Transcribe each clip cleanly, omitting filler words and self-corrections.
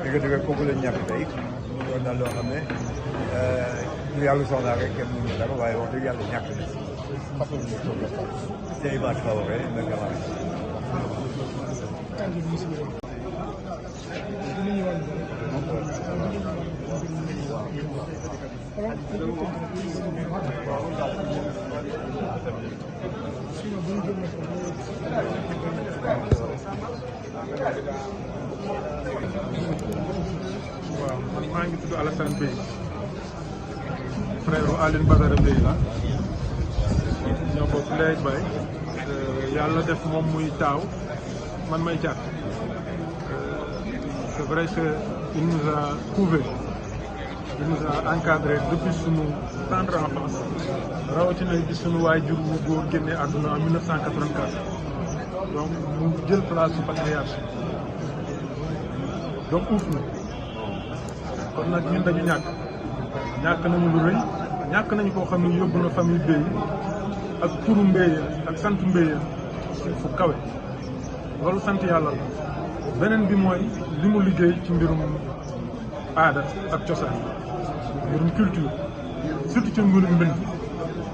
dëgg kooku lañ ñàkk tey doon na loo xam ne lu yàlla soxlaa rek kenn mënu dara waaye wax dëgg yàlla ñàkk na tey maa ci xaw a nag waaw man maa ngi tudd Alassane Beye frère Aline Badara Beye la ñoo bokk ndey ak baay yàlla def moom muy taaw man may caat c'est vrai que il nous a couvé il nous a encadré depuis sunu tendre enfance rawatina bi sunu waajur wu góor génnee àdduna en 1984 donc mu jël place su patriarche donc uuf na kon nag ñun dañu ñàkk nañu lu rëy ñàkk nañu koo xam ne yóbbu na famille Beye ak turu Mbéyeen ak sant Mbéyeen fu kawe loolu sant yàlla la beneen bi mooy li mu liggéey ci mbirum aada ak cosaan mbirum culture surtout ci mbirum mbind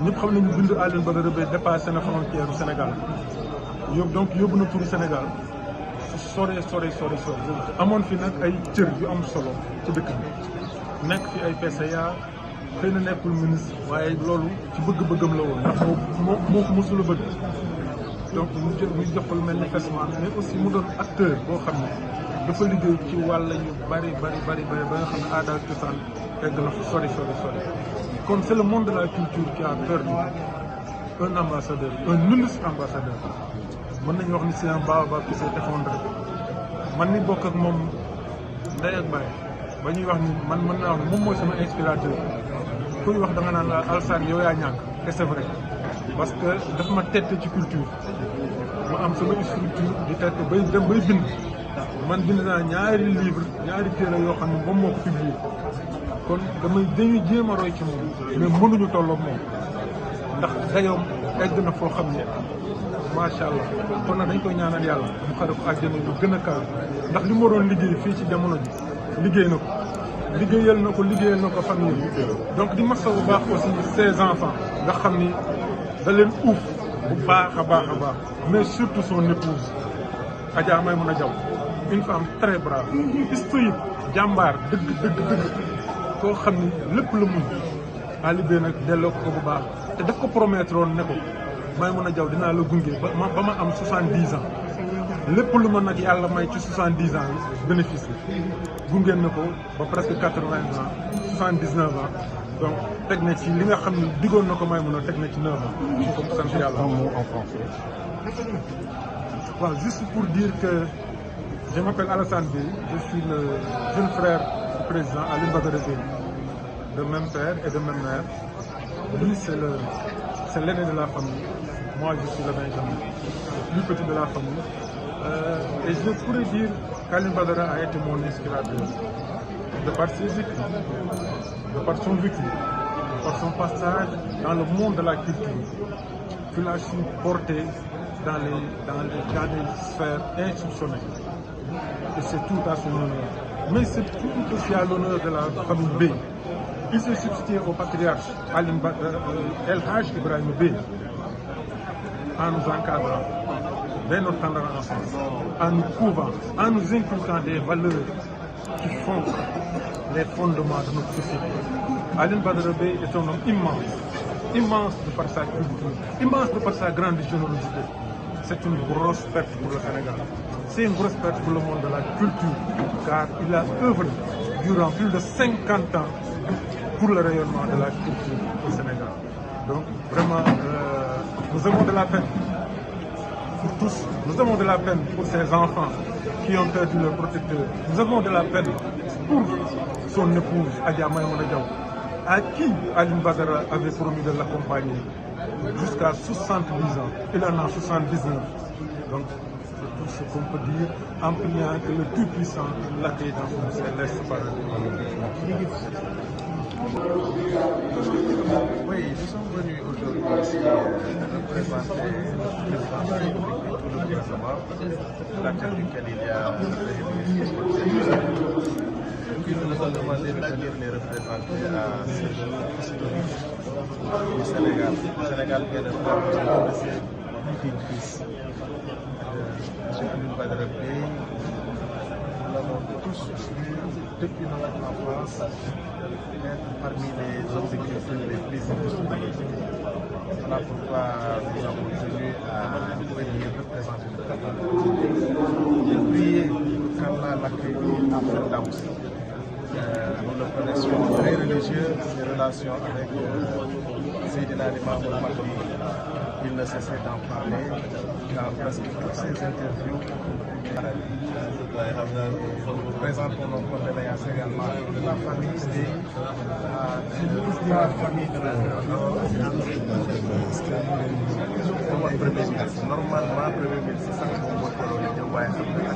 ñëpp xam nañu bind Aline Badara Beye dépassé na frontière du Sénégal yóbbu na turu Sénégal sore amoon fi nag ay cër yu am solo ci dëkk bi nekk fi ay PCA xëy na nekkul ministre waaye loolu ci bëgg-bëggam la woon ndax moo ko mosula bëgg donc muy jox ko lu mel ni festival mais aussi mu doon acteur boo xam ne dafa liggéey ci wàll yu bari ba nga xam ne aada ak cosaan egg na fa sori kon c'est le monde de la culture qui a perdu un ambassadeur un illustre ambassadeur mën nañu wax ni c'est un baobab qui s'est effondré man ni bokk ak moom ndey ak baay ba ñuy wax ni man mën naa wax moom mooy sama inspirateur kuy wax da nga naan la Alassane yow yaa ñàkk et c'est vrai parce que daf ma tette ci culture ma am sama structure di tette bay dem bay bind man bind naa ñaari téere yoo xam ne moom moo ko publié kon dañuy jéem a roy ci moom mais mënuñu tolloog moom ndax dayoom egg na foo xam ne macha allah kon nag dañ koy ñaanal yàlla mu xare ko àjjana yu gën a kaw ndax li mu waroon liggéey fii ci jamono ji liggéeyal na ko famille donc di massa bu baax aussi ses enfants nga xam ni da leen uuf bu baax a baax mais surtout son épouse Adja Maïmouna Diaw une femme très brave stoïque jàmbaar dëgg koo xam ni lépp la muñ Ali Beye nag delloo ko bu baax te daf ko promettre woon ne ko Maïmouna Diaw dinaa la gunge ba ma am 70 ans lépp lu ma nag yàlla may ci 70 ans yi bénéfice la gungeen na ko ba presque 80 ans 79 ans donc teg na ci li nga xam ne diggoon na ko Maïmouna teg na ci 9 ans su ko sant yàlla. en français. waaw juste pour dire que je m'appelle Alassane Beye je suis le jeune frère du président Aline Badara Beye de même père et de même mère lui c'est l'aîné de la famille. Moi, je suis le Benjamin, le plus petit de la famille. Et je pourrais dire qu'Aline Badara a été mon inspirateur. De par ses écrits, de par son vécu, de par son passage dans le monde de la culture, qu'il a su porter dans des sphères insoupçonnées. Et c'est tout à son honneur. Mais c'est tout aussi à l'honneur de la famille Beye. Il s'est substitué au patriarche El Hadj Ibrahima Beye en nous encadrant dès notre tendre enfance, en nous couvant, en nous inculquant des valeurs qui font les fondements de notre société. Aline Badara Beye est un homme immense de par sa culture, immense de par sa grande générosité. C'est une grosse perte pour le Sénégal. C'est une grosse perte pour le monde de la culture, car il a œuvré durant plus de 50 ans pour le rayonnement de la culture au Sénégal. Donc vraiment, nous avons de la peine pour tous. Nous avons de la peine pour ces enfants qui ont perdu leur protecteur. Nous avons de la peine pour son épouse, Adja Maïmouna Diaw, à qui Aline Badara avait promis de l'accompagner jusqu'à 70 ans. Il en a 79. Donc, c'est tout ce qu'on peut dire en priant que le Tout-Puissant l'accueille dans son céleste paradis. Oui, nous sommes venus aujourd'hui ici représenter le président de la République tout le gouvernement, à la tête duquel il y a le demandé de venir les représenter à ce jour historique du Sénégal. Le Sénégal vient de perdre de ses fils. M. Alioune Badara Bèye, nous l'avons tous vu depuis notre enfance être parmi les hommes de culture les plus illustres de notre pays. Voilà pourquoi nous avons tenu à venir représenter le Qatar. J'ai prié qu'Allah l'accueille à Firdaus. Nous le connaissions très religieux, ses relations avec Seydina Limamou Mahdi. Il ne cessait d'en parler dans presque toutes ses interviews. Nous présentons nos condoléances également de la famille Sey, de la famille de Premier ministre. Normalement, Premier ministre sax moom moo tolloon di ñëw waaye xam nga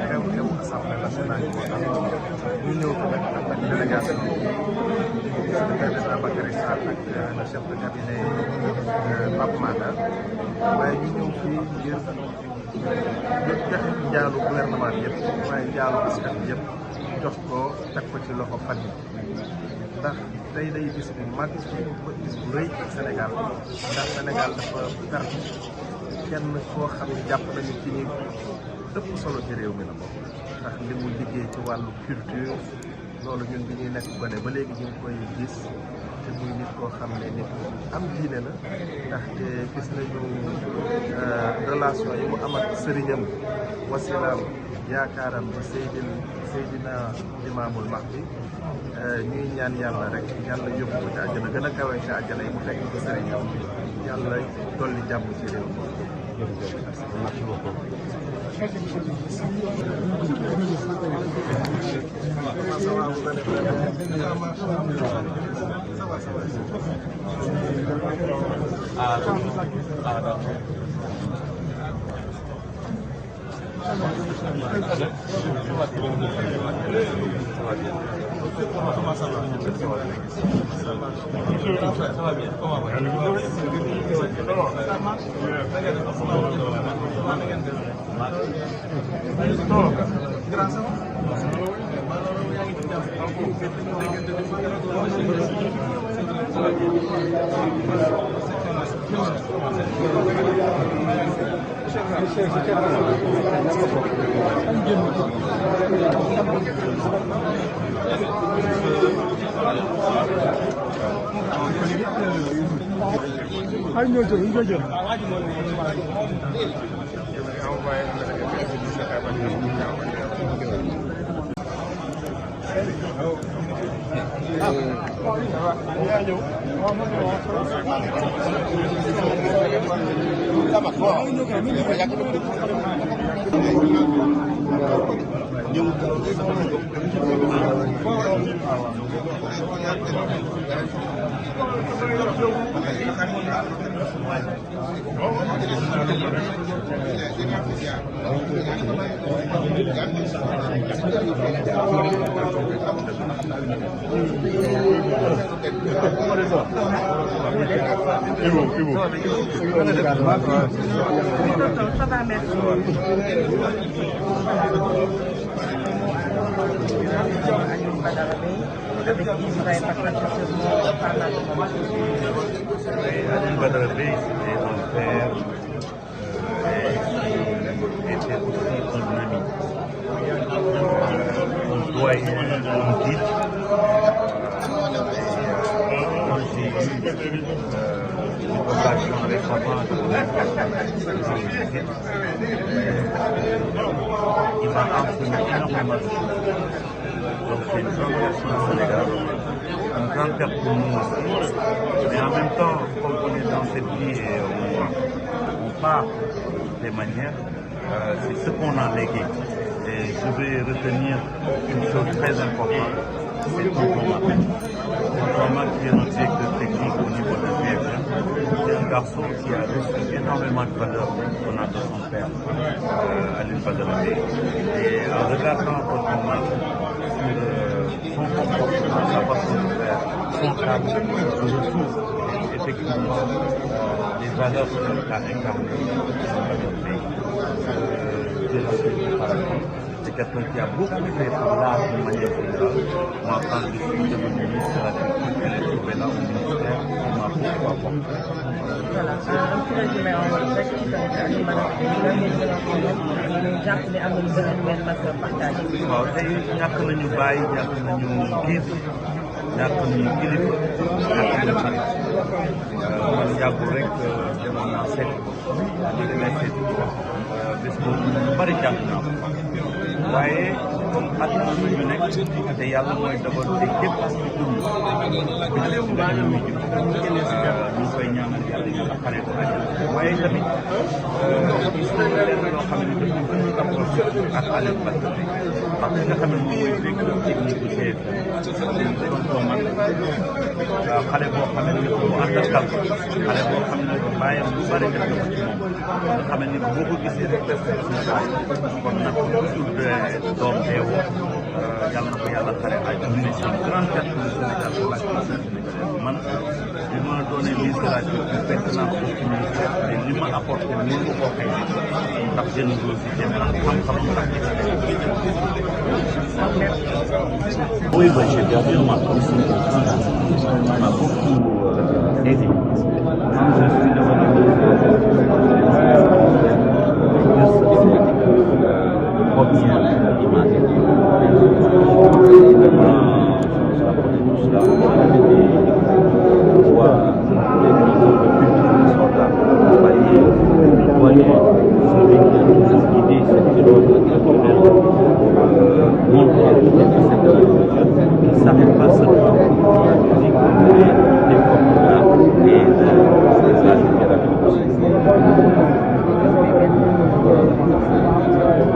xew-xew assemblée nationale ñu ñëw ko nag ak délégation bi secrétaire d'État Bakary Sall ak le chef de cabinet Pape Matar waaye ñu ñëw fii ngir joxe njaalu gouvernement bi yëpp waaye njaalu askan bi yëpp jox ko teg ko ci loxo famille ndax tey day bis bu mag bis bu rëy Sénégal ndax Sénégal dafa perte kenn koo xam ne jàpp nañu ci ni ëpp solo ci réew mi la bokk ndax li mu liggéey ci wàllu culture loolu ñun bi ñuy nekk gone ba léegi ñu ngi koy gis te muy nit koo xam ne nit am diine la ndaxte gis nañu relation yi mu am ak sëriñam wasilaam yaakaaram ci Seydina Limaamul Mahdi ñuy ñaan yàlla rek yàlla yóbbu ko ci àjjana gën a kawe ci àjjana yi mu fekk ko sëriñam yàlla dolli jàmm ci réew mi. Merci beaucoup. Ça va, merci. Alioune Badara Bèye, c'était un père et était aussi un ami, un doyen, un guide. Quand j'ai eu une relation récemment il m'a enseigné énormément de choses. Donc c'est une grande personne au Sénégal, un grand père pour nous aussi. Mais en même temps, comme on est dans cette vie et on part des manières, c'est ce qu'on a légué. Et je vais retenir une chose très importante, c'est Tonton Maman. Tonton Maman qui est notre directeur technique au niveau de BFM, c'est un garçon qui a reçu énormément de valeurs venant de son père, Alioune Badara Bèye. Et en regardant Tonton Maman, son comportement, sa façon de faire, son cadre, je retrouve effectivement les valeurs qu'a incarnées Badara Bèye. De la par exemple, c'est quelqu'un qui a beaucoup fait pour l'art de manière générale. Moi, quand je suis devenu ministre de la Culture, je l'ai trouvé là au ministère, il m'a beaucoup apporté. Voilà, un petit résumé en wolof rek ci tamit ak maanaam lan ngeen gën a xam ñu jàpp ne am na lu gën a mel parce que partage. waaw tey ñàkk nañu bàyyi ñàkk nañu giis ñàkk nañu kilifa ñàkk nañu xarit man yàggul rek demoon naa seet léegi lay seet bés boobu ñu bari jàng naa ko waaye comme àdduna la ñu nekk te yàlla mooy dogal te képp ci dund nga dem muy jub ñu koy ñaanal yàlla xare ko waaye tamit gis nañu leen loo xam ne dafa gën a approché ak Aliou Badara parce que nga xam ne moom mooy directeur technique bu TFM doon ko man xale boo xam ne bu ànd ak kàlla xale boo xam ne bàyyam lu bari def na ko ci moom nga xam ne boo ko gisee rek def na bàyyi kon nag toujours doom teewoo yàlla na ko yàlla xare ay mais c'est une grande perte pour le Sénégal pour la culture sénégalaise man bi ma doonee ministre de la culture fekk naa ko ci ministère mais li ma apporté mënu ma koo xëy ndax générosité ndax xam-xam ndax oui, bah, j'ai perdu ma fonction. On m'a beaucoup aidé. Quand je suis devenu première image. Tout cela, on voit les niveaux de culture qui sont là. Vous voyez, le doyen, celui qui a guidé cette période culturelle, montre qu'il ne s'arrête pas seulement à la musique, mais les formes d'art et les arts thérapeutiques aussi.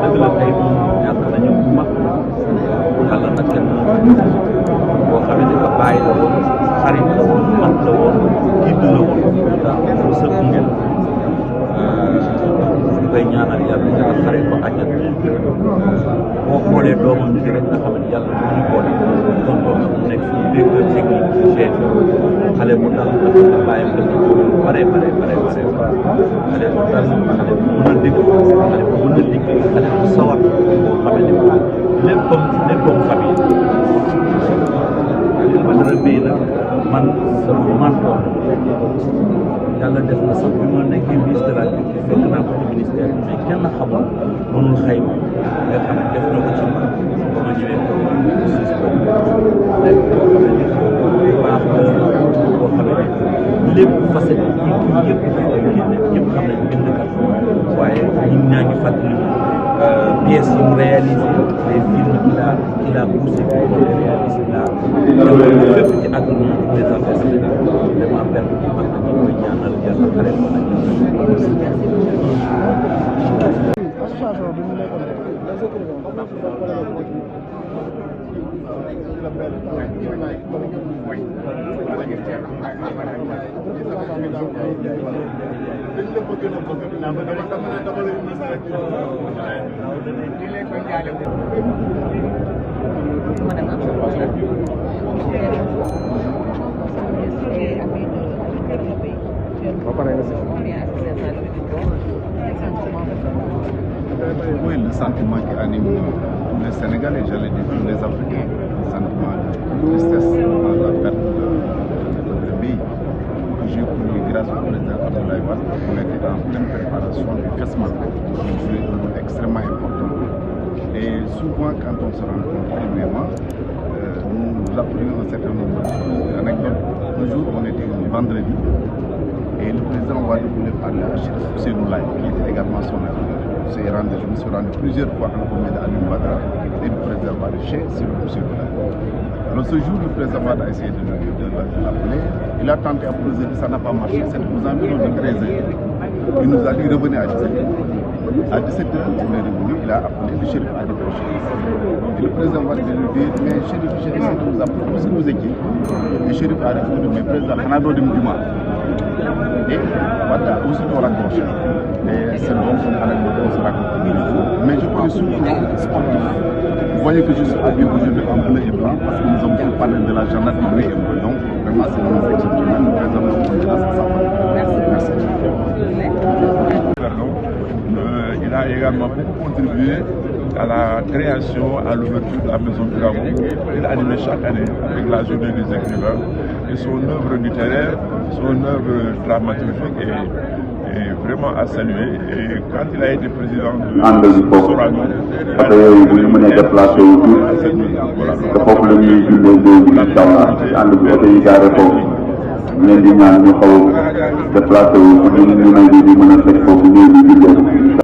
dëgg la tey moom ñàkk nañu bu mag xala nag kenn boo xamee ne ka bàyyi la woon xarit la woon mag la woon gidd la woon ndax mu sëpp ngeen ñu koy ñaanal yàlla nga xare ko àjjana boo xoolee doomam ji rek nga xam ne yàlla moo ñu boole tonton am nekk suñu directeur technique ci chef xale bu dal nga xam ne bàyyam def na ko bare xale bu dal xale bu mën a dégg xale bu mën a liggéey xale bu sawar boo xamee ne léppam famille Aliou Badara Bèye nag man sama mentor yàlla def na sax bi ma nekkee ministre de la culture fekk naa ko ci ministère bi mais kenn xamul mënul xayma nga xam ne def na ko ci man ba ma ñëwee ko sis boobu nekk boo xam ne ni baax boo xam ne lépp facette yëpp ñëpp xam nañ bindkat waaye ñun ñaa ngi fàttali pièces yi mu réalisé les films qu'il a poussé pour les réaliser là fépp ci àdduna présenté Sénégal vraiment perte bu mag la ñu koy ñaanal yàlla xare ko nag Oui, le sentiment qui anime tous les Sénégalais, j'allais dire tous les Africains, le sentiment de tristesse à la perte de pays. J'ai connu grâce au président Abdoulaye Wade, on était en pleine préparation du FESMA, qui jouait un rôle extrêmement important. Et souvent, quand on se rencontre premièrement, nous apprenons un certain nombre d'anecdotes. Un jour, on était un vendredi, et le président Wade voulait parler à Chérif Ousseynou Laye, qui était également son ami. Je me suis rendu plusieurs fois en compagnie d'Aliou Badara et du président Wade chez Chérif Ousseynou Laye. Alors ce jour, le président Wade a essayé de l'appeler. Il a tenté à poser, ça n'a pas marché. C'était aux environs de 13h. Il nous a dit revenez à 17h. À 17h, on est revenu, il a appelé, le Chérif a décroché. Et le président Wade lui dit mais Chérif, j'ai essayé de vous appeler, où est-ce que vous étiez? Et Chérif a répondu mais président, on a donné du mal. Et voilà, aussitôt raccroché. Et c'est donc on se raconte. Mais je connais surtout sportif. Vous voyez que je suis habillé aujourd'hui en bleu et blanc parce que nous avons fait parler de la gendarmerie bleu et bleu. Donc vraiment c'est une exceptionnel. Nous présentons grâce à ça. Merci. Il a également beaucoup contribué à la création, à l'ouverture de la Maison du Gabon, qu'il animait chaque année avec la Journée des écrivains. Et son œuvre littéraire, son œuvre dramaturgique est vraiment à saluer. Et quand il a été président de Sorano, après yooyu bu ñu mënee déplacé wu tuuti te foofu la ñuy jullee léegi incha allah ci ànd bi oto yi gaare foofu ñu leen di ñaan ñu xaw a déplacé wu pour ñu mën a fekk foofu ñëw di jullee